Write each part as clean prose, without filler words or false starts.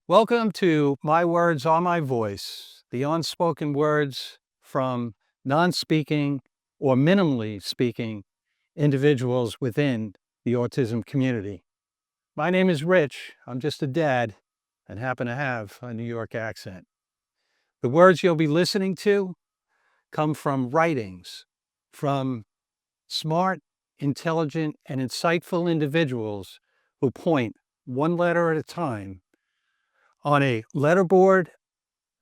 Welcome to My Words Are My Voice, the unspoken words from non-speaking or minimally speaking individuals within the autism community. My name is Rich. I'm just a dad and happen to have a New York accent. The words you'll be listening to come from writings from smart, intelligent, and insightful individuals who point one letter at a time on a letterboard,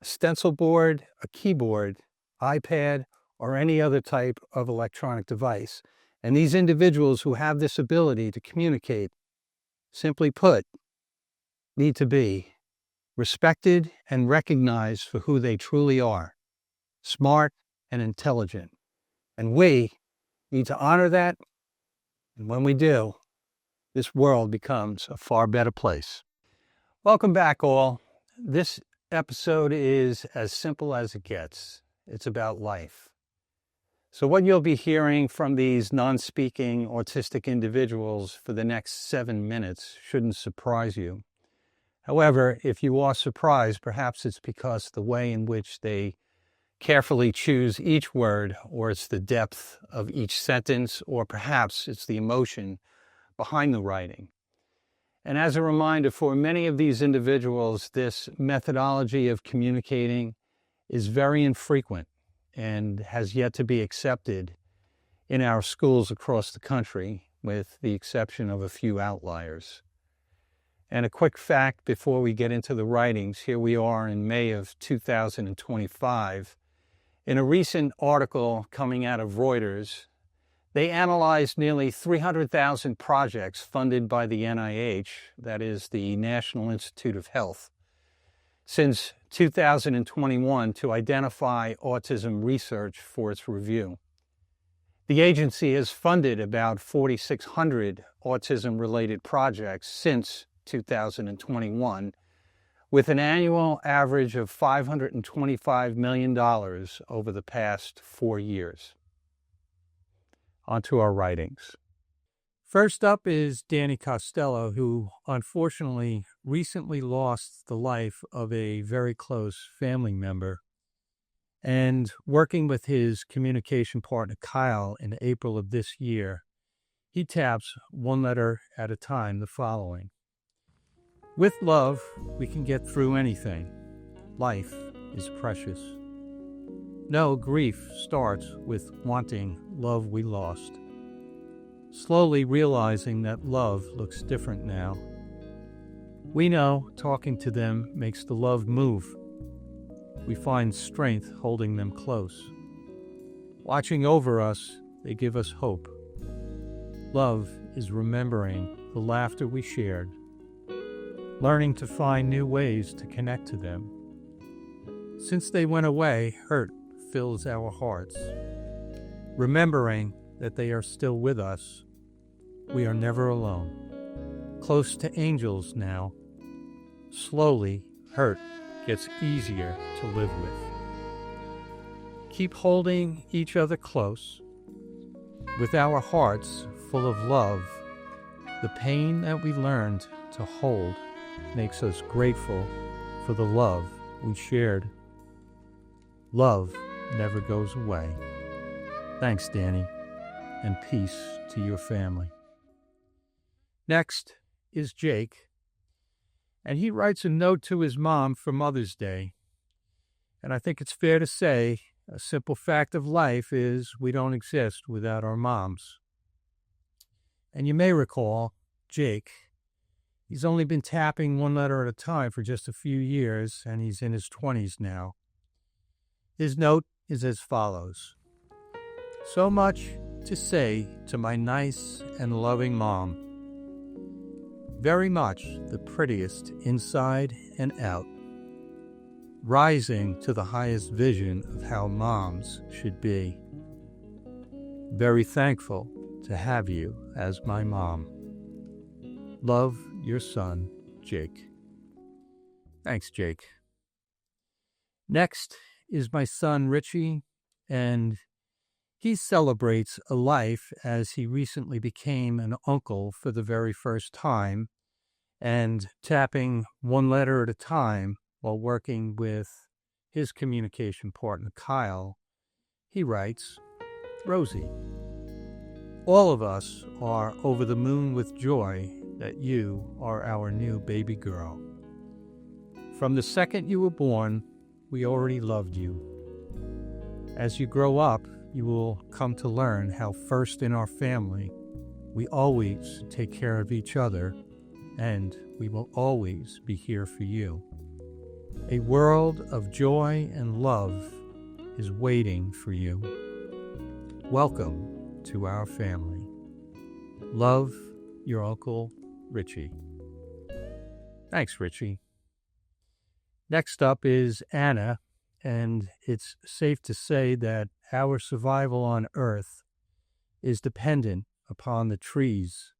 a stencil board, a keyboard, iPad, or any other type of electronic device. And these individuals who have this ability to communicate, simply put, need to be respected and recognized for who they truly are, smart and intelligent. And we need to honor that. And when we do, this world becomes a far better place. Welcome back, all. This episode is as simple as it gets. It's about life. So what you'll be hearing from these non-speaking autistic individuals for the next 7 minutes shouldn't surprise you. However, if you are surprised, perhaps it's because the way in which they carefully choose each word, or it's the depth of each sentence, or perhaps it's the emotion behind the writing. And as a reminder, for many of these individuals, this methodology of communicating is very infrequent and has yet to be accepted in our schools across the country, with the exception of a few outliers. And a quick fact before we get into the writings, here we are in May of 2025. In a recent article coming out of Reuters, they analyzed nearly 300,000 projects funded by the NIH, that is the National Institute of Health, since 2021 to identify autism research for its review. The agency has funded about 4,600 autism-related projects since 2021, with an annual average of $525 million over the past 4 years. On to our writings. First up is Danny Costello, who unfortunately recently lost the life of a very close family member. And working with his communication partner, Kyle, in April of this year, he taps one letter at a time the following. With love, we can get through anything. Life is precious. No, grief starts with wanting love we lost. Slowly realizing that love looks different now. We know talking to them makes the love move. We find strength holding them close. Watching over us, they give us hope. Love is remembering the laughter we shared. Learning to find new ways to connect to them. Since they went away, hurt fills our hearts. Remembering that they are still with us, we are never alone. Close to angels now. Slowly, hurt gets easier to live with. Keep holding each other close. With our hearts full of love, the pain that we learned to hold makes us grateful for the love we shared. Love never goes away. Thanks, Danny, and peace to your family. Next is Jake, and he writes a note to his mom for Mother's Day. And I think it's fair to say a simple fact of life is we don't exist without our moms. And you may recall, Jake, he's only been tapping one letter at a time for just a few years, and he's in his 20s now. His note is as follows. So much to say to my nice and loving mom. Very much the prettiest inside and out. Rising to the highest vision of how moms should be. Very thankful to have you as my mom. Love, your son, Jake. Thanks, Jake. Next is my son, Richie, and He celebrates a life as he recently became an uncle for the very first time, and tapping one letter at a time while working with his communication partner, Kyle, he writes, Rosie, all of us are over the moon with joy that you are our new baby girl. From the second you were born, we already loved you. As you grow up, you will come to learn how first in our family, we always take care of each other, and we will always be here for you. A world of joy and love is waiting for you. Welcome to our family. Love, your Uncle Richie. Thanks, Richie. Next up is Anna, and it's safe to say that our survival on Earth is dependent upon the trees,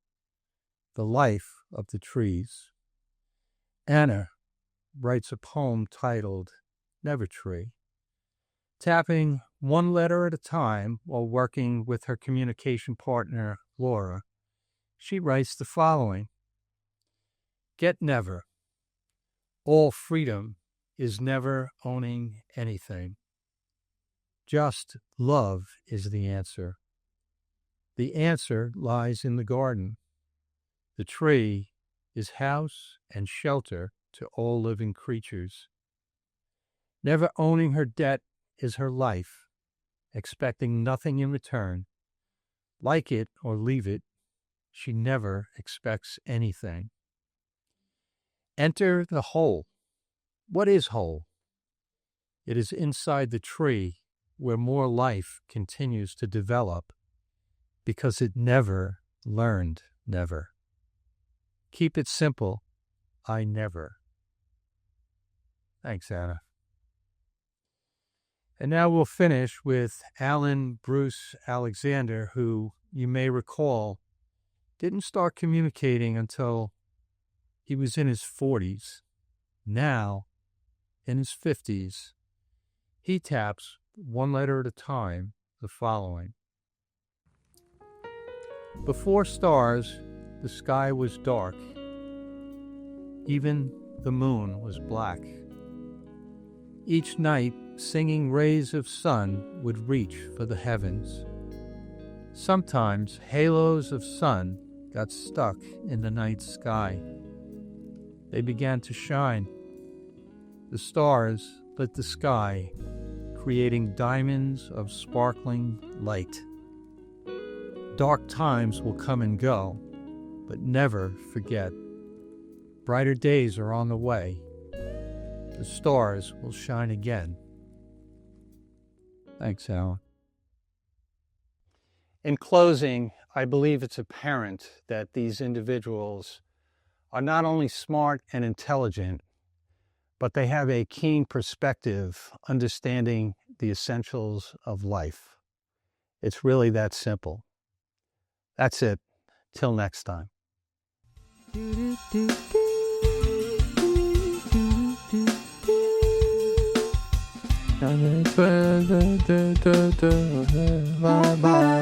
the life of the trees. Anna writes a poem titled Never Tree. Tapping one letter at a time while working with her communication partner, Laura, she writes the following. Get never. All freedom is never owning anything. Just love is the answer. The answer lies in the garden. The tree is house and shelter to all living creatures. Never owning her debt is her life, expecting nothing in return. Like it or leave it, she never expects anything. Enter the whole. What is whole? It is inside the tree where more life continues to develop because it never learned never. Keep it simple. I never. Thanks, Anna. And now we'll finish with Alan Bruce Alexander, who you may recall didn't start communicating until he was in his 40s. Now, in his 50s, he taps one letter at a time the following. Before stars, the sky was dark. Even the moon was black. Each night, singing rays of sun would reach for the heavens. Sometimes halos of sun got stuck in the night sky. They began to shine. The stars lit the sky, creating diamonds of sparkling light. Dark times will come and go, but never forget. Brighter days are on the way. The stars will shine again. Thanks, Alan. In closing, I believe it's apparent that these individuals are not only smart and intelligent, but they have a keen perspective, understanding the essentials of life. It's really that simple. That's it. Till next time. Bye bye.